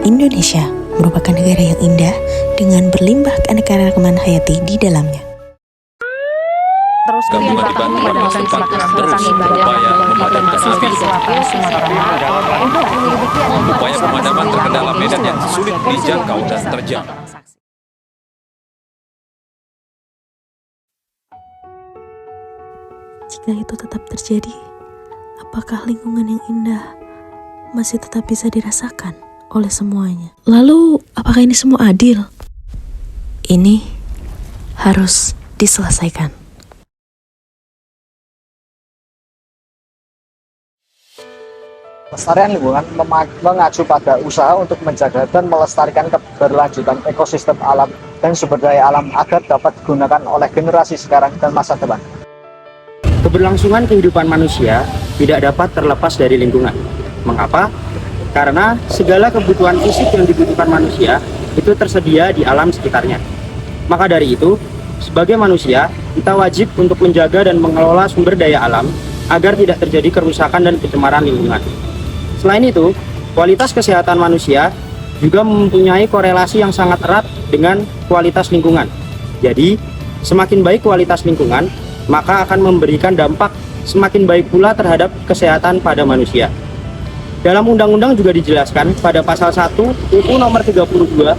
Indonesia merupakan negara yang indah dengan berlimpah keanekaragaman hayati di dalamnya. Gabungan dibantu warga setempat terus berupaya memadamkan api. Upaya pemadaman terkendala medan yang sulit dijangkau dan terjal. Jika itu tetap terjadi, apakah lingkungan yang indah masih tetap bisa dirasakan oleh semuanya? Lalu, apakah ini semua adil? Ini harus diselesaikan. Pelestarian lingkungan mengacu pada usaha untuk menjaga dan melestarikan keberlanjutan ekosistem alam dan sumber daya alam agar dapat digunakan oleh generasi sekarang dan masa depan. Keberlangsungan kehidupan manusia tidak dapat terlepas dari lingkungan. Mengapa? Karena segala kebutuhan fisik yang dibutuhkan manusia itu tersedia di alam sekitarnya. Maka dari itu, sebagai manusia, kita wajib untuk menjaga dan mengelola sumber daya alam agar tidak terjadi kerusakan dan pencemaran lingkungan. Selain itu, kualitas kesehatan manusia juga mempunyai korelasi yang sangat erat dengan kualitas lingkungan. Jadi, semakin baik kualitas lingkungan, maka akan memberikan dampak semakin baik pula terhadap kesehatan pada manusia. Dalam undang-undang juga dijelaskan pada pasal 1 UU nomor 32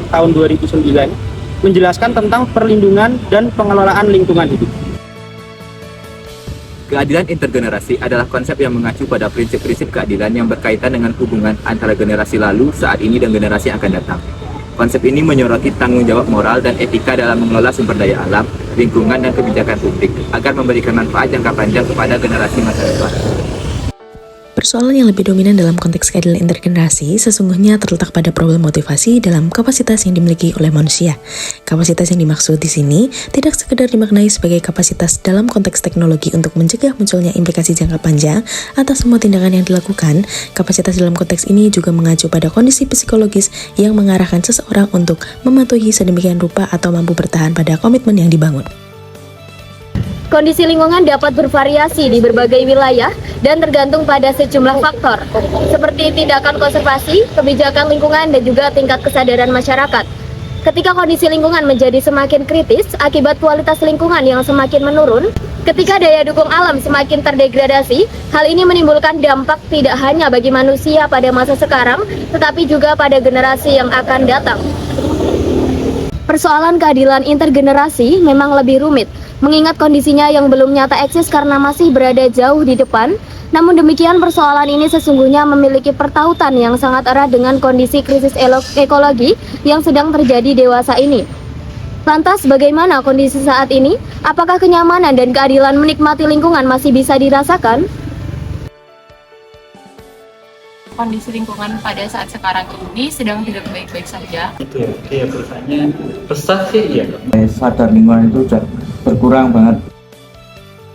tahun 2009 menjelaskan tentang perlindungan dan pengelolaan lingkungan hidup. Keadilan intergenerasi adalah konsep yang mengacu pada prinsip-prinsip keadilan yang berkaitan dengan hubungan antara generasi lalu, saat ini, dan generasi yang akan datang. Konsep ini menyoroti tanggung jawab moral dan etika dalam mengelola sumber daya alam, lingkungan, dan kebijakan publik agar memberikan manfaat jangka panjang kepada generasi masa depan. Persoalan yang lebih dominan dalam konteks keadilan intergenerasi sesungguhnya terletak pada problem motivasi dalam kapasitas yang dimiliki oleh manusia. Kapasitas yang dimaksud di sini tidak sekedar dimaknai sebagai kapasitas dalam konteks teknologi untuk mencegah munculnya implikasi jangka panjang atas semua tindakan yang dilakukan. Kapasitas dalam konteks ini juga mengacu pada kondisi psikologis yang mengarahkan seseorang untuk mematuhi sedemikian rupa atau mampu bertahan pada komitmen yang dibangun. Kondisi lingkungan dapat bervariasi di berbagai wilayah dan tergantung pada sejumlah faktor, seperti tindakan konservasi, kebijakan lingkungan, dan juga tingkat kesadaran masyarakat. Ketika kondisi lingkungan menjadi semakin kritis akibat kualitas lingkungan yang semakin menurun, ketika daya dukung alam semakin terdegradasi, hal ini menimbulkan dampak tidak hanya bagi manusia pada masa sekarang, tetapi juga pada generasi yang akan datang. Persoalan keadilan intergenerasi memang lebih rumit, mengingat kondisinya yang belum nyata eksis karena masih berada jauh di depan. Namun demikian, persoalan ini sesungguhnya memiliki pertautan yang sangat erat dengan kondisi krisis ekologi yang sedang terjadi dewasa ini. Lantas bagaimana kondisi saat ini? Apakah kenyamanan dan keadilan menikmati lingkungan masih bisa dirasakan? Kondisi lingkungan pada saat sekarang ini sedang tidak baik-baik saja. Itu ya, kayak perusahaannya resah sih ya. Sadar lingkungan itu udah berkurang banget.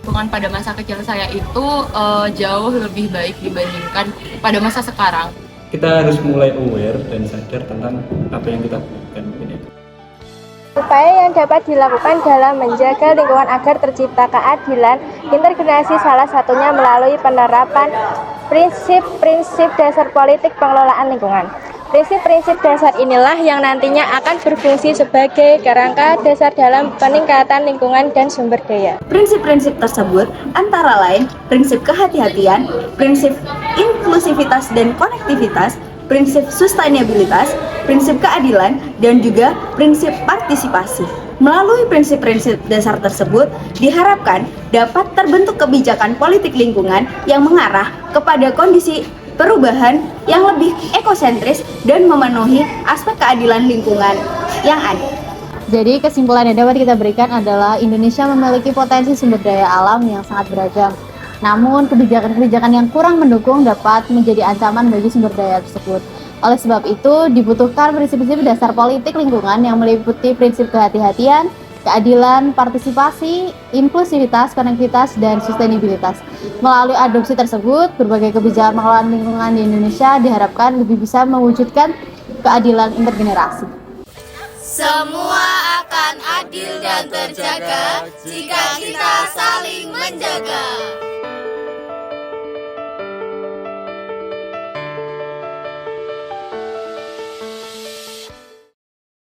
Lingkungan pada masa kecil saya itu jauh lebih baik dibandingkan pada masa sekarang. Kita harus mulai aware dan sadar tentang apa yang kita butuhkan. Upaya yang dapat dilakukan dalam menjaga lingkungan agar tercipta keadilan intergenerasi salah satunya melalui penerapan prinsip-prinsip dasar politik pengelolaan lingkungan. Prinsip-prinsip dasar inilah yang nantinya akan berfungsi sebagai kerangka dasar dalam peningkatan lingkungan dan sumber daya. Prinsip-prinsip tersebut antara lain prinsip kehati-hatian, prinsip inklusivitas dan konektivitas, prinsip sustainabilitas, prinsip keadilan, dan juga prinsip partisipasi. Melalui prinsip-prinsip dasar tersebut, diharapkan dapat terbentuk kebijakan politik lingkungan yang mengarah kepada kondisi perubahan yang lebih ekosentris dan memenuhi aspek keadilan lingkungan yang ada. Jadi kesimpulan yang dapat kita berikan adalah Indonesia memiliki potensi sumber daya alam yang sangat beragam. Namun kebijakan-kebijakan yang kurang mendukung dapat menjadi ancaman bagi sumber daya tersebut. Oleh sebab itu, dibutuhkan prinsip-prinsip dasar politik lingkungan yang meliputi prinsip kehati-hatian, keadilan, partisipasi, inklusivitas, konektivitas, dan sustainabilitas. Melalui adopsi tersebut, berbagai kebijakan pengelolaan lingkungan di Indonesia diharapkan lebih bisa mewujudkan keadilan intergenerasi. Semua akan adil dan terjaga jika kita saling menjaga.